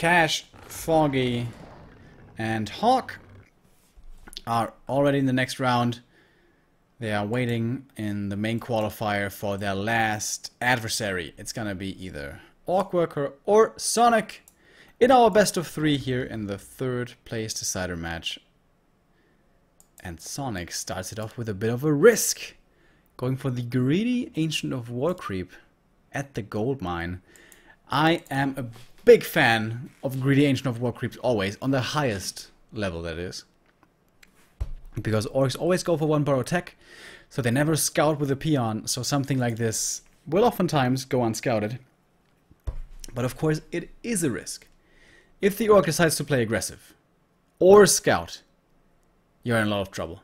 Cash, Foggy, and Hawk are already in the next round. They are waiting in the main qualifier for their last adversary. It's gonna be either Orcworker or Sonik in our best of 3 here in the 3rd place decider match. And Sonik starts it off with a bit of a risk, going for the greedy Ancient of War creep at the gold mine. I am a big fan of greedy Ancient of War creeps always, on the highest level that is. Because orcs always go for 1 bar attack, so they never scout with a peon, so something like this will oftentimes go unscouted. But of course it is a risk. If the orc decides to play aggressive, or scout, you're in a lot of trouble.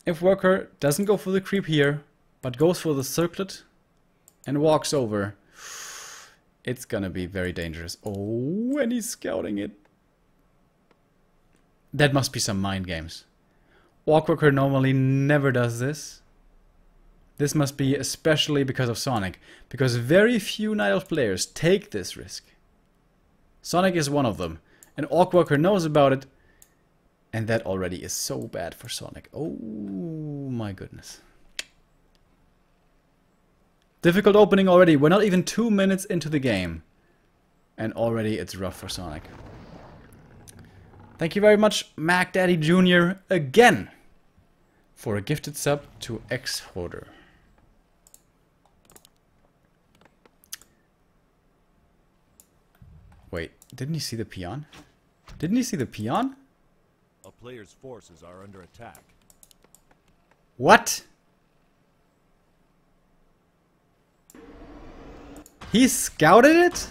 If worker doesn't go for the creep here, but goes for the circlet and walks over, it's gonna be very dangerous. Oh, and he's scouting it. That must be some mind games. Orcworker normally never does this. This must be especially because of Sonik, because very few Night Elf players take this risk. Sonik is one of them, and Orcworker knows about it, and that already is so bad for Sonik. Oh my goodness. Difficult opening already. We're not even 2 minutes into the game, and already it's rough for Sonik. Thank you very much, Mac Daddy Jr. again for a gifted sub to X-Hoarder. Wait, didn't he see the peon? Didn't he see the peon? A player's forces are under attack. What? He scouted it?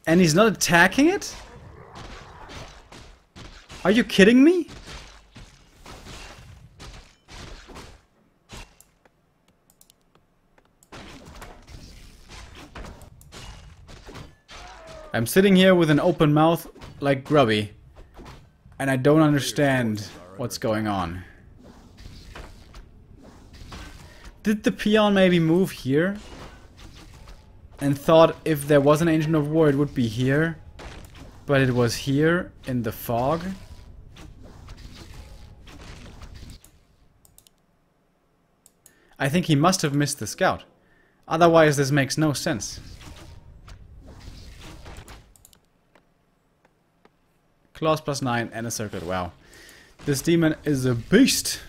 And he's not attacking it? Are you kidding me? I'm sitting here with an open mouth like Grubby, and I don't understand what's going on. Did the peon maybe move here? And thought if there was an Ancient of War it would be here, but it was here in the fog? I think he must have missed the scout. Otherwise this makes no sense. Claws +9 and a circlet, wow. This demon is a beast!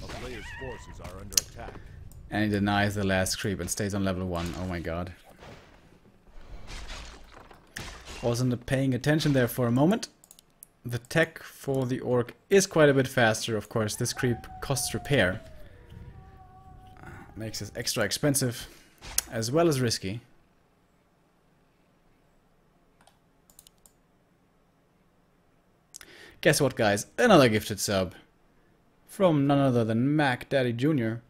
A player's forces are under attack. And he denies the last creep and stays on level 1, oh my god. Wasn't paying attention there for a moment. The tech for the orc is quite a bit faster, of course. This creep costs repair. Makes it extra expensive, as well as risky. Guess what, guys? Another gifted sub from none other than Mac Daddy Jr.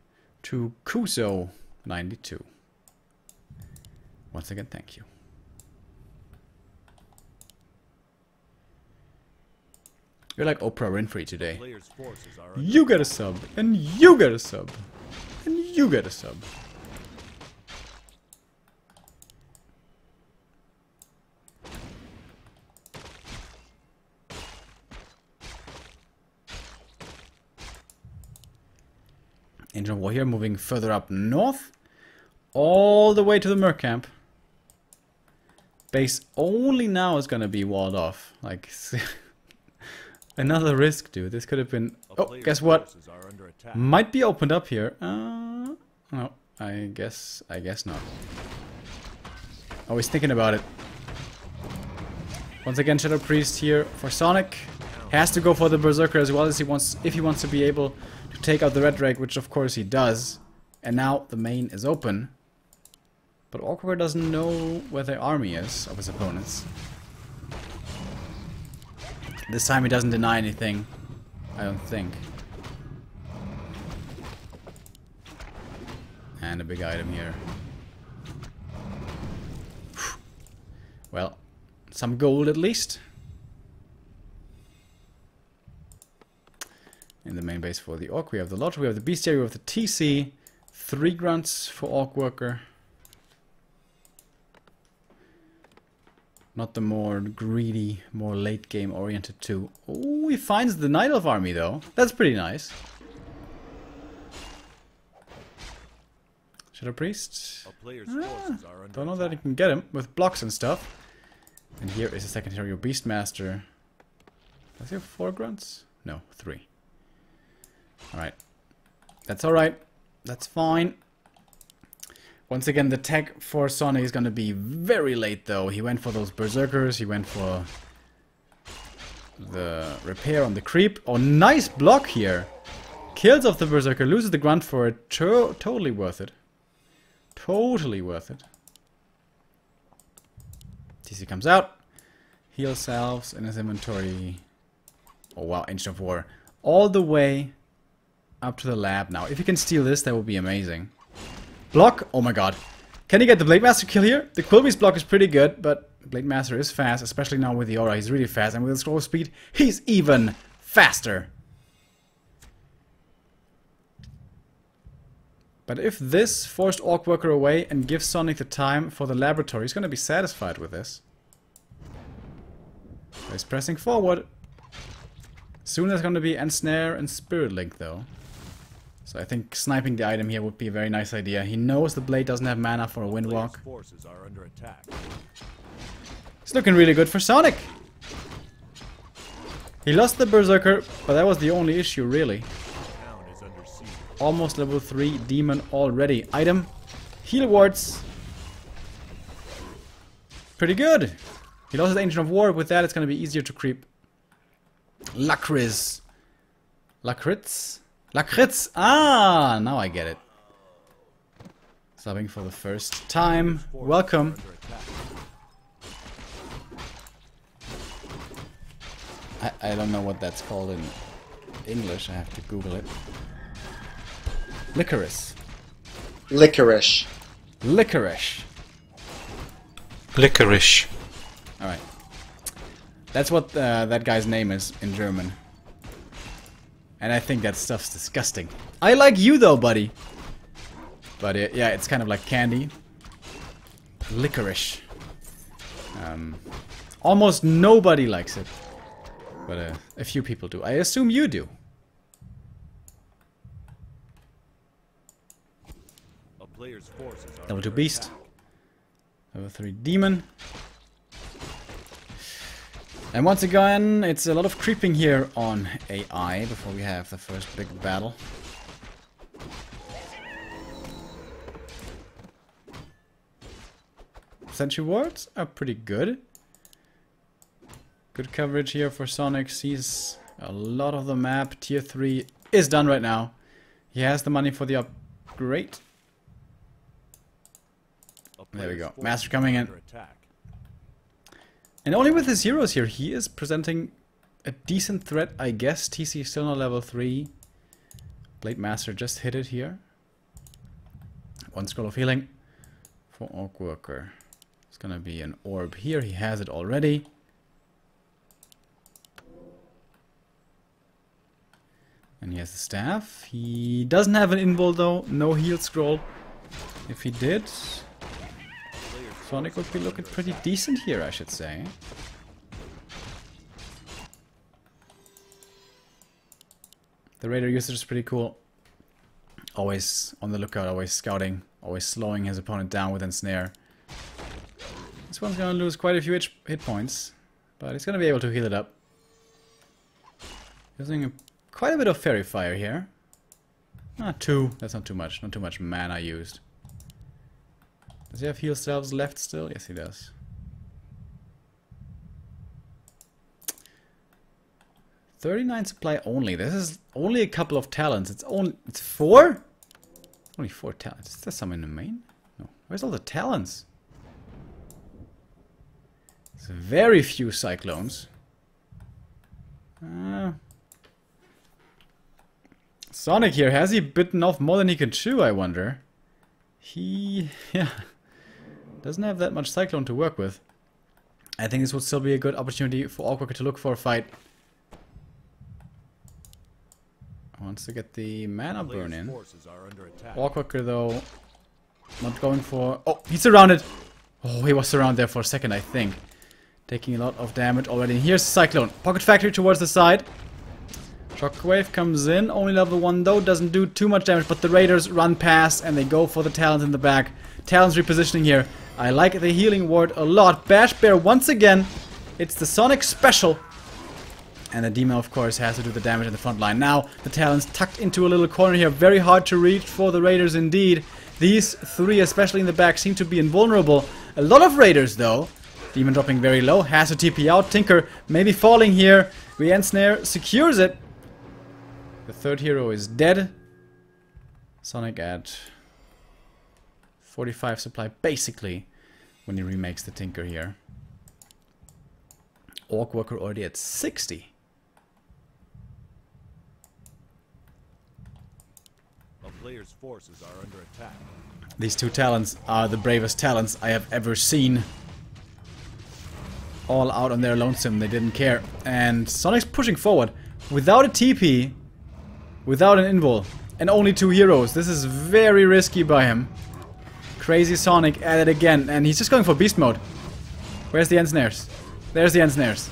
to Kuso92. Once again, thank you. You're like Oprah Winfrey today. You get a sub, and you get a sub, and you get a sub. Angel War here, moving further up north, all the way to the Merc camp. Base only now is gonna be walled off. Like, another risk, dude. This could have been. Oh, guess what? Might be opened up here. No, I guess not. Always thinking about it. Once again, Shadow Priest here for Sonik. Has to go for the Berserker as well as he wants, if he wants to be able to take out the Red Drake, which of course he does. And now the main is open. But Orcworker doesn't know where the army is of his opponents. This time he doesn't deny anything, I don't think. And a big item here. Well, some gold at least. In the main base for the Orc, we have the Lodge, we have the Bestiary, we have the TC. 3 grunts for Orcworker. Not the more greedy, more late game oriented two. Oh, he finds the Night Elf army though. That's pretty nice. Shadow Priest. Don't know that he can get him with blocks and stuff. And here is a second hero, Beastmaster. Does he have 4 grunts? No, 3. Alright. That's alright. That's fine. Once again, the tech for Sonik is going to be very late though. He went for those Berserkers. He went for the repair on the creep. Oh, nice block here. Kills off the Berserker. Loses the grunt for it. Totally worth it. Totally worth it. TC comes out. Heal salves in his inventory. Oh wow, Ancient of War. All the way up to the lab now. If you can steal this, that would be amazing. Block. Oh my god. Can he get the Blade Master kill here? The Quillbeast block is pretty good, but Blade Master is fast, especially now with the aura. He's really fast, and with his scroll speed, he's even faster. But if this forced Orcworker away and gives Sonik the time for the laboratory, he's going to be satisfied with this. So he's pressing forward. Soon there's going to be Ensnare and Spirit Link though. So I think sniping the item here would be a very nice idea. He knows the blade doesn't have mana for a Windwalk. It's looking really good for Sonik. He lost the Berserker, but that was the only issue really. Almost level 3 demon already. Item. Heal wards. Pretty good. He lost his Ancient of War. With that it's going to be easier to creep. Lakritz. Lakritz? Lakritz! Ah! Now I get it. Subbing for the first time. Welcome. I don't know what that's called in English. I have to Google it. Licorice. Licorice. Licorice. Licorice. Alright. That's what that guy's name is in German. And I think that stuff's disgusting. I like you though, buddy. But yeah, it's kind of like candy. Licorice. Almost nobody likes it. But a few people do. I assume you do. Level 2 Beast. Level 3 Demon. And once again, it's a lot of creeping here on AI before we have the first big battle. Sentry wards are pretty good. Good coverage here for Sonik. Sees a lot of the map. Tier 3 is done right now. He has the money for the upgrade. There we go. Master coming in. And only with his heroes here, he is presenting a decent threat, I guess. TC still not level 3. Blade Master just hit it here. 1 scroll of healing for Orcworker. It's gonna be an orb here. He has it already. And he has the staff. He doesn't have an invul though. No heal scroll. If he did, Sonik would be looking pretty decent here, I should say. The Raider usage is pretty cool. Always on the lookout, always scouting, always slowing his opponent down with Ensnare. This one's gonna lose quite a few hit points, but he's gonna be able to heal it up. Using quite a bit of Fairy Fire here. 2, that's not too much. Not too much mana used. Does he have heal salves left still? Yes, he does. $39 supply only. This is only a couple of talents. It's 4? Only 4 talents. Is there some in the main? No. Where's all the talents? There's very few cyclones. Sonik here, has he bitten off more than he can chew, I wonder? Yeah, doesn't have that much cyclone to work with. I think this would still be a good opportunity for Orcworker to look for a fight. Wants to get the mana burn in. Orcworker though, not going for... Oh, he's surrounded! Oh, he was surrounded there for a second, I think. Taking a lot of damage already. Here's Cyclone. Pocket Factory towards the side. Shockwave comes in. Only level 1 though. Doesn't do too much damage. But the Raiders run past and they go for the Talons in the back. Talons repositioning here. I like the healing ward a lot. Bash Bear once again. It's the Sonik special. And the Demon, of course, has to do the damage in the front line. Now, the Talons tucked into a little corner here. Very hard to reach for the Raiders indeed. These three, especially in the back, seem to be invulnerable. A lot of Raiders, though. Demon dropping very low. Has to TP out. Tinker maybe falling here. Re-ensnare secures it. The third hero is dead. Sonik at 45 supply, basically, when he remakes the Tinker here. Orcworker already at 60. A player's forces are under attack. These two Talons are the bravest Talons I have ever seen. All out on their lonesome, they didn't care. And Sonic's pushing forward without a TP, without an invul, and only 2 heroes. This is very risky by him. Crazy Sonik at it again, and he's just going for beast mode. Where's the ensnares? There's the ensnares.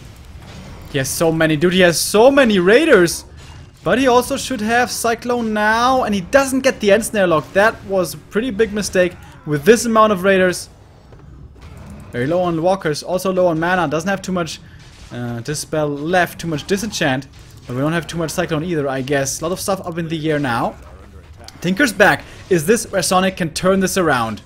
He has so many, dude, he has so many Raiders! But he also should have Cyclone now, and he doesn't get the ensnare lock. That was a pretty big mistake with this amount of Raiders. Very low on walkers, also low on mana, doesn't have too much dispel left, too much disenchant. But we don't have too much Cyclone either, I guess. A lot of stuff up in the air now. Tinker's back. Is this where Sonik can turn this around?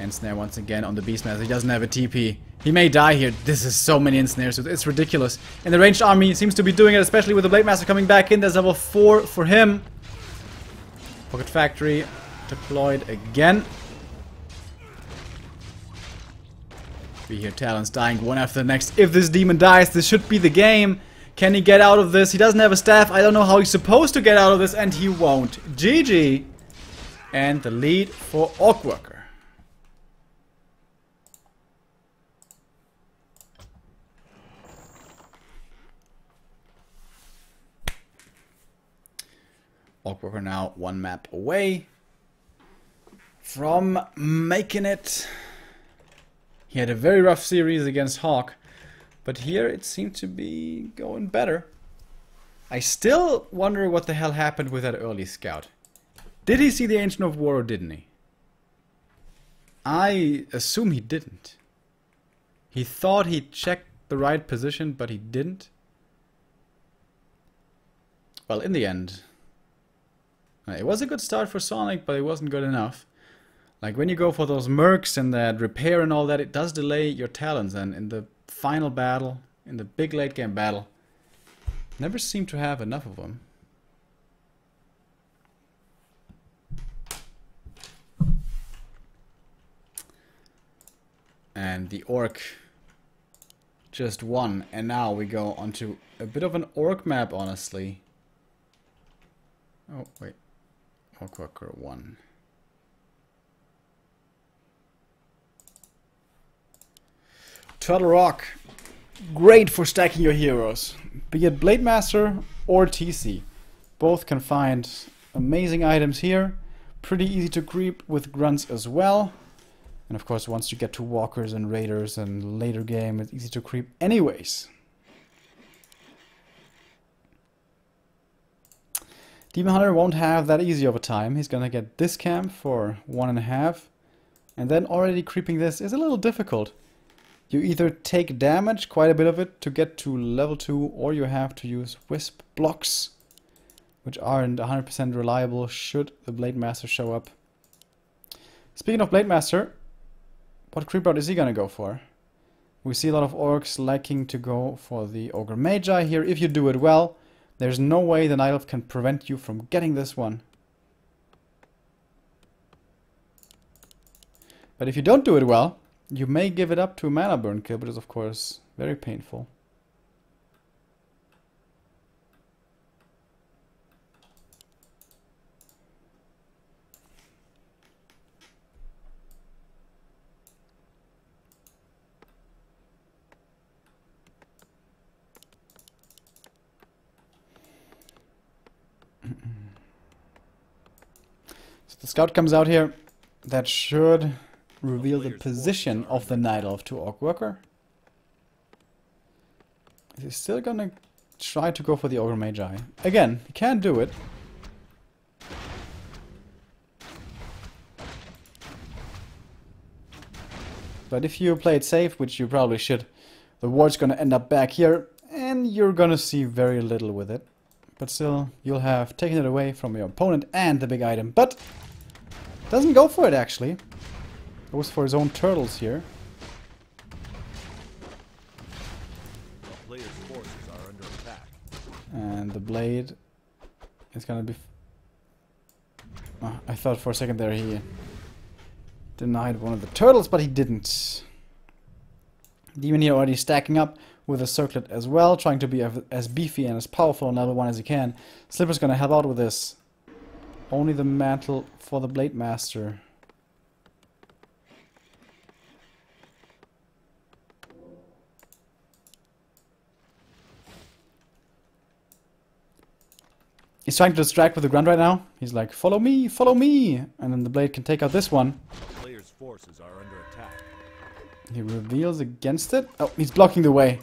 Ensnare once again on the Beastmaster. He doesn't have a TP. He may die here. This is so many ensnares. It's ridiculous. And the ranged army seems to be doing it, especially with the Blade Master coming back in. There's level 4 for him. Pocket Factory deployed again. We hear Talons dying one after the next. If this demon dies, this should be the game. Can he get out of this? He doesn't have a staff. I don't know how he's supposed to get out of this, and he won't. GG. And the lead for Orcworker. Orcworker now 1 map away from making it. He had a very rough series against Hawk, but here it seemed to be going better. I still wonder what the hell happened with that early scout. Did he see the Ancient of War or didn't he? I assume he didn't. He thought he checked the right position, but he didn't. Well, in the end, it was a good start for Sonik, but it wasn't good enough. Like when you go for those mercs and that repair and all that, it does delay your talents. And in the final battle, in the big late game battle, never seem to have enough of them. And the orc just won. And now we go onto a bit of an orc map, honestly. Oh, wait. Orcworker won. Turtle Rock. Great for stacking your heroes. Be it Blade Master or TC. Both can find amazing items here. Pretty easy to creep with grunts as well. And of course, once you get to walkers and raiders and later game, it's easy to creep anyways. Demon Hunter won't have that easy of a time. He's gonna get this camp for 1.5. And then already creeping this is a little difficult. You either take damage, quite a bit of it, to get to level 2, or you have to use Wisp blocks, which aren't 100% reliable should the Blade Master show up. Speaking of Blade Master, what creep route is he gonna go for? We see a lot of orcs liking to go for the Ogre Magi here. If you do it well, there's no way the Night Elf can prevent you from getting this one. But if you don't do it well, you may give it up to a mana burn kill, but it's of course very painful. So the scout comes out here. That should reveal the position of the Night Elf to Orcworker. He's still gonna try to go for the Ogre Magi. Again, he can't do it. But if you play it safe, which you probably should, the ward's gonna end up back here, and you're gonna see very little with it. But still, you'll have taken it away from your opponent and the big item. But doesn't go for it, actually. Goes for his own turtles here. The player's forces are under attack. And the blade is gonna be... Oh, I thought for a second there he denied one of the turtles, but he didn't. Demon here already stacking up with a circlet as well, trying to be as beefy and as powerful on level 1 as he can. Slipper's gonna help out with this. Only the mantle for the Blade Master. He's trying to distract with the grunt right now. He's like, follow me, follow me! And then the blade can take out this one. The player's forces are under attack. He reveals against it. Oh, he's blocking the way.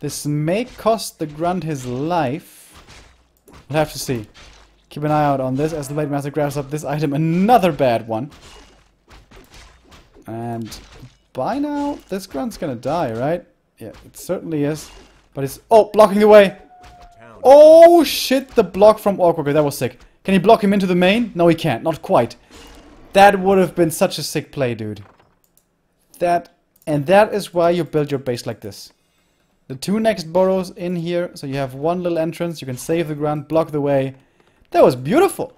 This may cost the grunt his life. We'll have to see. Keep an eye out on this as the Blade Master grabs up this item. Another bad one. And by now, this grunt's gonna die, right? Yeah, it certainly is. But it's... Oh, blocking the way! Oh shit, the block from Orcworker, that was sick. Can he block him into the main? No, he can't, not quite. That would have been such a sick play, dude. And that is why you build your base like this. The 2 next burrows in here, so you have one little entrance, you can save the grunt, block the way. That was beautiful.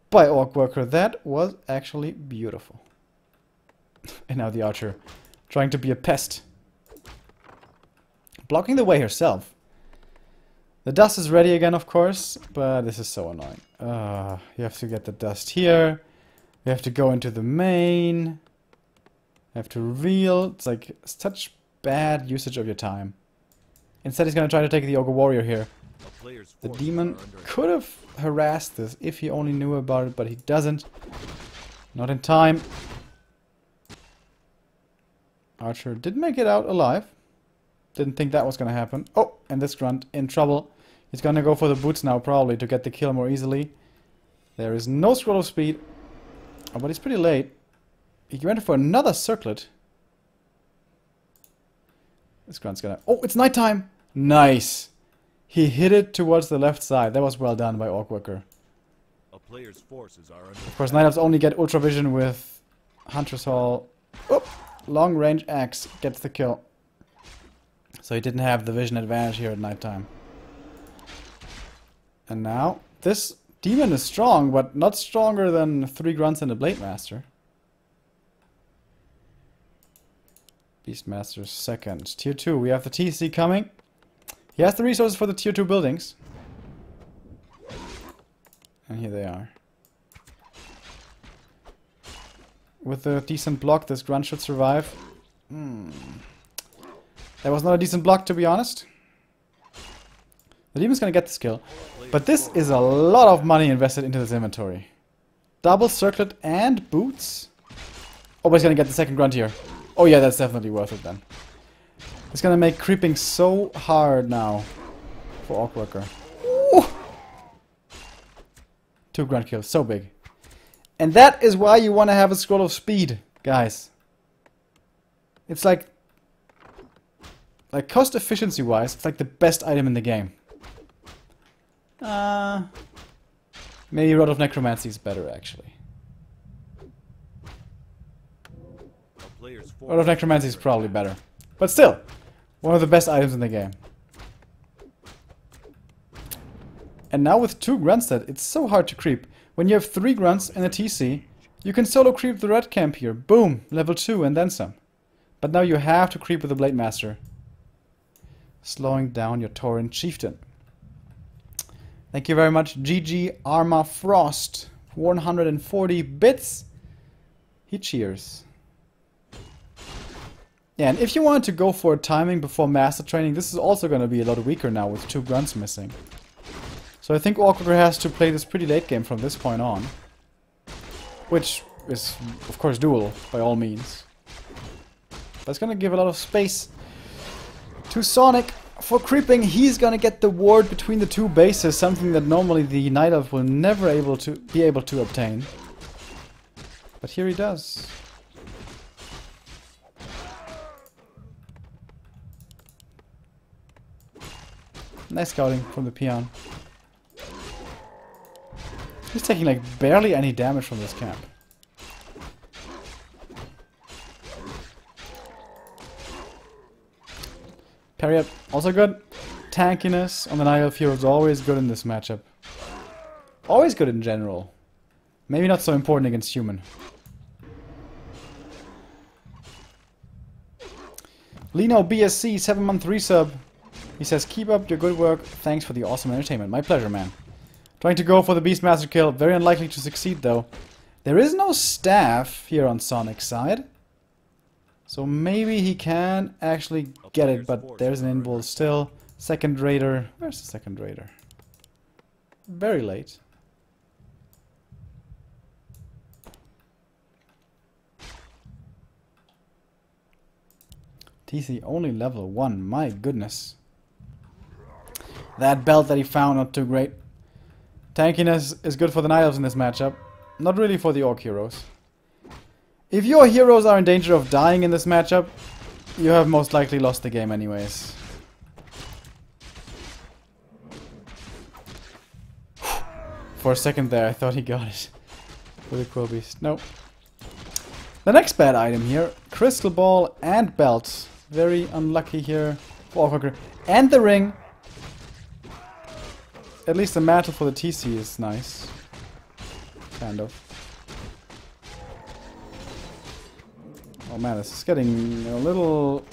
By Orcworker, that was actually beautiful. And now the archer, trying to be a pest. Blocking the way herself. The dust is ready again, of course, but this is so annoying. You have to get the dust here. You have to go into the main. You have to reveal. It's like such bad usage of your time. Instead, he's going to try to take the Ogre Warrior here. The demon could have harassed this if he only knew about it, but he doesn't. Not in time. Archer did make it out alive. Didn't think that was going to happen. Oh, and this grunt in trouble. He's going to go for the boots now, probably, to get the kill more easily. There is no scroll of speed. Oh, but he's pretty late. He went for another circlet. This grunt's going to... Oh, it's nighttime! Nice! He hit it towards the left side. That was well done by Orcworker. A player's forces are under Of course, Night Elves only get Ultra Vision with Hunter's Hall. Oh, long range axe gets the kill. So he didn't have the vision advantage here at nighttime. And now, this demon is strong, but not stronger than 3 grunts and a Blade Master. Beastmaster's second. Tier 2, we have the TC coming. He has the resources for the Tier 2 buildings. And here they are. With a decent block, this grunt should survive. That was not a decent block, to be honest. The demon's gonna get this kill. But this is a lot of money invested into this inventory. Double circlet and boots. Oh, but he's gonna get the second grunt here. Oh yeah, that's definitely worth it then. It's gonna make creeping so hard now for Orcworker. Ooh! 2 grunt kills, so big. And that is why you want to have a scroll of speed, guys. It's like cost efficiency wise, it's like the best item in the game. Maybe Rod of Necromancy is better, actually. Rod of Necromancy is probably better. But still, one of the best items in the game. And now with 2 grunts set, it's so hard to creep. When you have 3 grunts and a TC, you can solo creep the red camp here. Boom, level 2 and then some. But now you have to creep with the Blade Master. Slowing down your Tauren Chieftain. Thank you very much, GG Arma Frost. 140 bits. He cheers. Yeah, and if you wanted to go for a timing before Master Training, this is also going to be a lot weaker now with 2 grunts missing. So I think Orcworker has to play this pretty late game from this point on. Which is, of course, doable, by all means. But it's going to give a lot of space to Sonic for creeping. He's gonna get the ward between the two bases, something that normally the Night Elf will never be able to obtain. But here he does. Nice scouting from the peon. He's taking like barely any damage from this camp. Parry up, also good. Tankiness on the Night Elf hero is always good in this matchup. Always good in general. Maybe not so important against human. Lino BSC, 7-month resub. He says, keep up your good work. Thanks for the awesome entertainment. My pleasure, man. Trying to go for the Beastmaster kill. Very unlikely to succeed, though. There is no staff here on Sonic's side. So maybe he can actually get it, but there's an inbull still. Second raider. Where's the second raider? Very late. TC only level 1. My goodness. That belt that he found, not too great. Tankiness is good for the Night Elves in this matchup. Not really for the Orc heroes. If your heroes are in danger of dying in this matchup, you have most likely lost the game anyways. For a second there, I thought he got it. With a Quill Beast. Nope. The next bad item here. Crystal Ball and Belt. Very unlucky here for Orcworker. And the ring. At least the mantle for the TC is nice. Kind of. Oh man, this is getting a little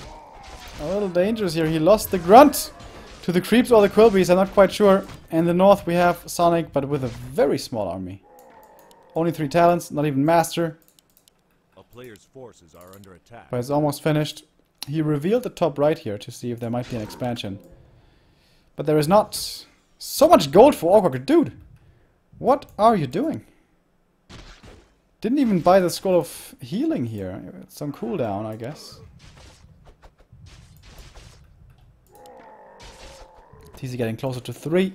dangerous here. He lost the grunt to the creeps or the Quilbies, I'm not quite sure. In the north we have Sonic, but with a very small army. Only 3 talents, not even master. A player's forces are under attack. But it's almost finished. He revealed the top right here to see if there might be an expansion. But there is not. So much gold for Orcworker. Dude, what are you doing? Didn't even buy the Scroll of Healing here. Some cooldown, I guess. TC getting closer to 3.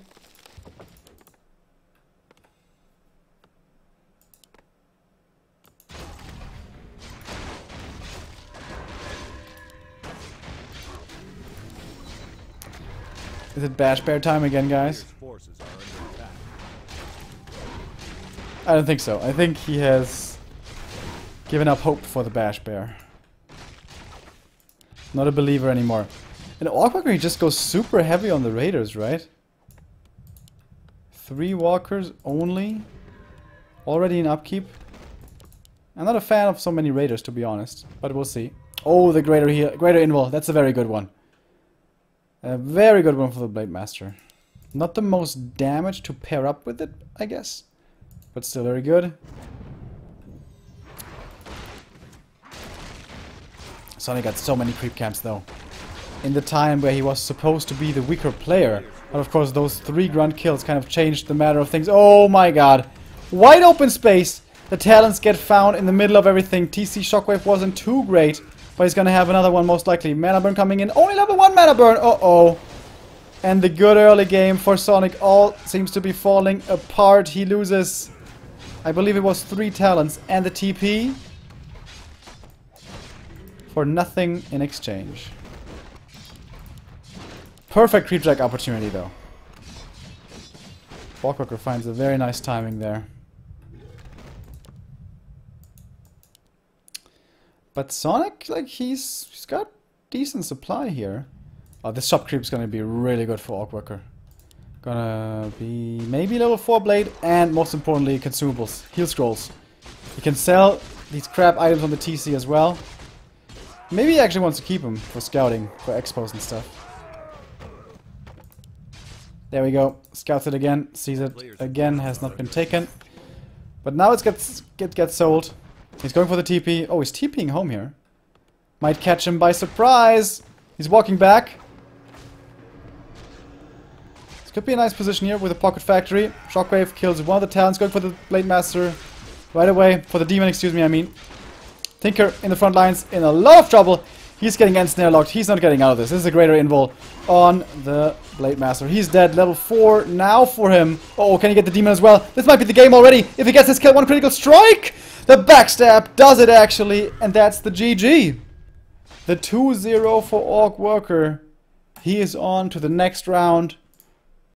Is it Bash Bear time again, guys? I don't think so. I think he has given up hope for the Bash Bear. Not a believer anymore. In Orcworker, he just goes super heavy on the Raiders, right? 3 walkers only. Already in upkeep. I'm not a fan of so many Raiders, to be honest. But we'll see. Oh, the Greater Invul. That's a very good one. A very good one for the Blade Master. Not the most damage to pair up with it, I guess. But still very good. Sonic got so many creep camps though. In the time where he was supposed to be the weaker player. But of course those 3 grunt kills kind of changed the matter of things. Oh my god. Wide open space. The talents get found in the middle of everything. TC Shockwave wasn't too great. But he's gonna have another one most likely. Mana Burn coming in. Only level 1 Mana Burn. Uh-oh. And the good early game for Sonic all seems to be falling apart. He loses, I believe it was 3 talents and the TP. For nothing in exchange. Perfect creepjack opportunity though. Orcworker finds a very nice timing there. But Sonic, like, he's got decent supply here. Oh, this shop creep is gonna be really good for Orcworker. Gonna be maybe level 4 blade and most importantly consumables, heal scrolls. You can sell these crap items on the TC as well. Maybe he actually wants to keep them for scouting, for expos and stuff. There we go. Scouts it again, sees it again, has not been taken. But now it gets sold. He's going for the TP. Oh, he's TPing home here. Might catch him by surprise. He's walking back. This could be a nice position here with a Pocket Factory. Shockwave kills one of the talents. Going for the Blade Master right away. For the Demon, excuse me, I mean. Tinker in the front lines in a lot of trouble. He's getting ensnare locked. He's not getting out of this. This is a greater invul on the Blade Master. He's dead. Level 4 now for him. Oh, can he get the demon as well? This might be the game already. If he gets this kill, 1 critical strike! The backstab does it actually, and that's the GG. The 2-0 for Orcworker. He is on to the next round.